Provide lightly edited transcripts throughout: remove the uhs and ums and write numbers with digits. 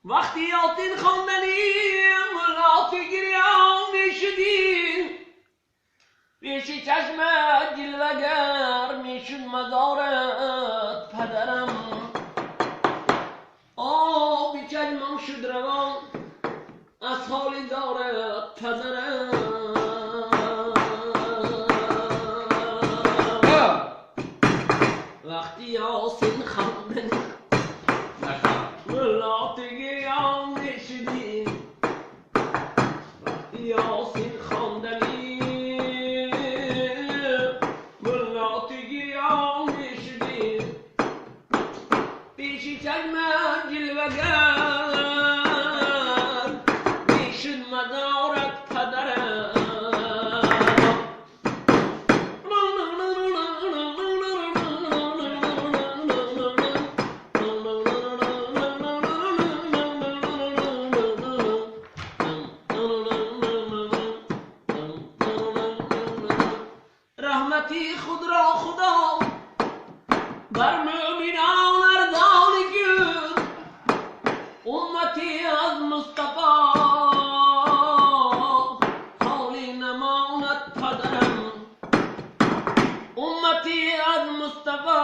وقتی یاسین خواندنیم ملات گریان میشدیم پیشی چشمت جلوگر میشد مزارت پدرم آبی چشمم شد روان از حال دارت پدرم وقتی یاسین خواندنیم ملات گریان میشدیم وقتی یاسین خواندنیم ملات گریان میشدیم پیشی چشمت جلوگر میشد مدارت پدرم رحمتی خود را خدا بر مؤمنان ارزانی کرد امتی از مصطفی خالی نماند پدرم امتی از مصطفی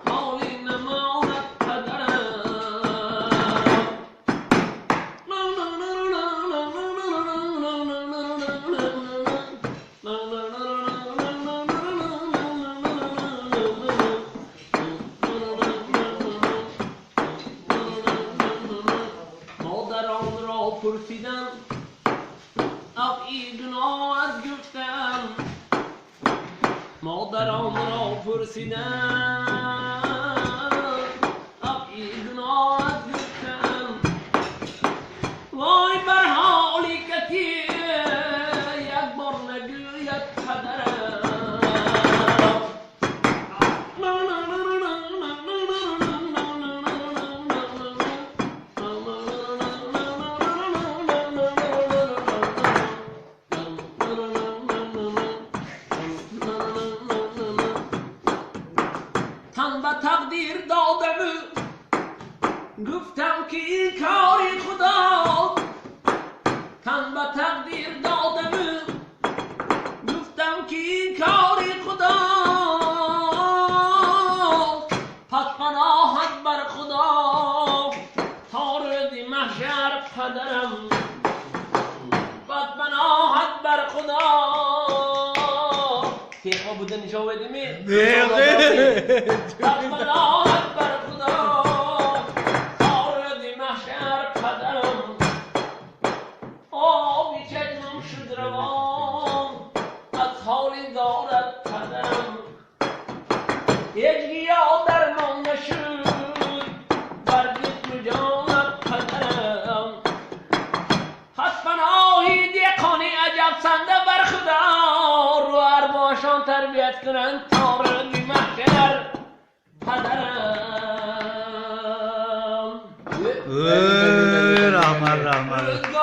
خالی نماند پدرم مادران را پرسیدم افعی گناهت گفتم مادران را پرسیدم افعی گناهت گفتم وای بر حالی کسی یک بار نگوید پدرم تن به تقدیر دادم گفتم که این کاری خدا تن به تقدیر دادم گفتم که این کاری خدا پس پناهت بر خدا تا روز محشر پدرم پس پناهت بر خدا تیخا بوده نشا بدیمی پس پناهت بر خدا تا روز محشر پدرم آبی چشمم شد روان از حالی دارد پدرم یک گیاه درمان نشد بر جسم و جانت پدرم پس پناهی دیقانی عجب سنده بر خدا رو ارباشان تربیت کنند تا روز محشر پدرم رحمت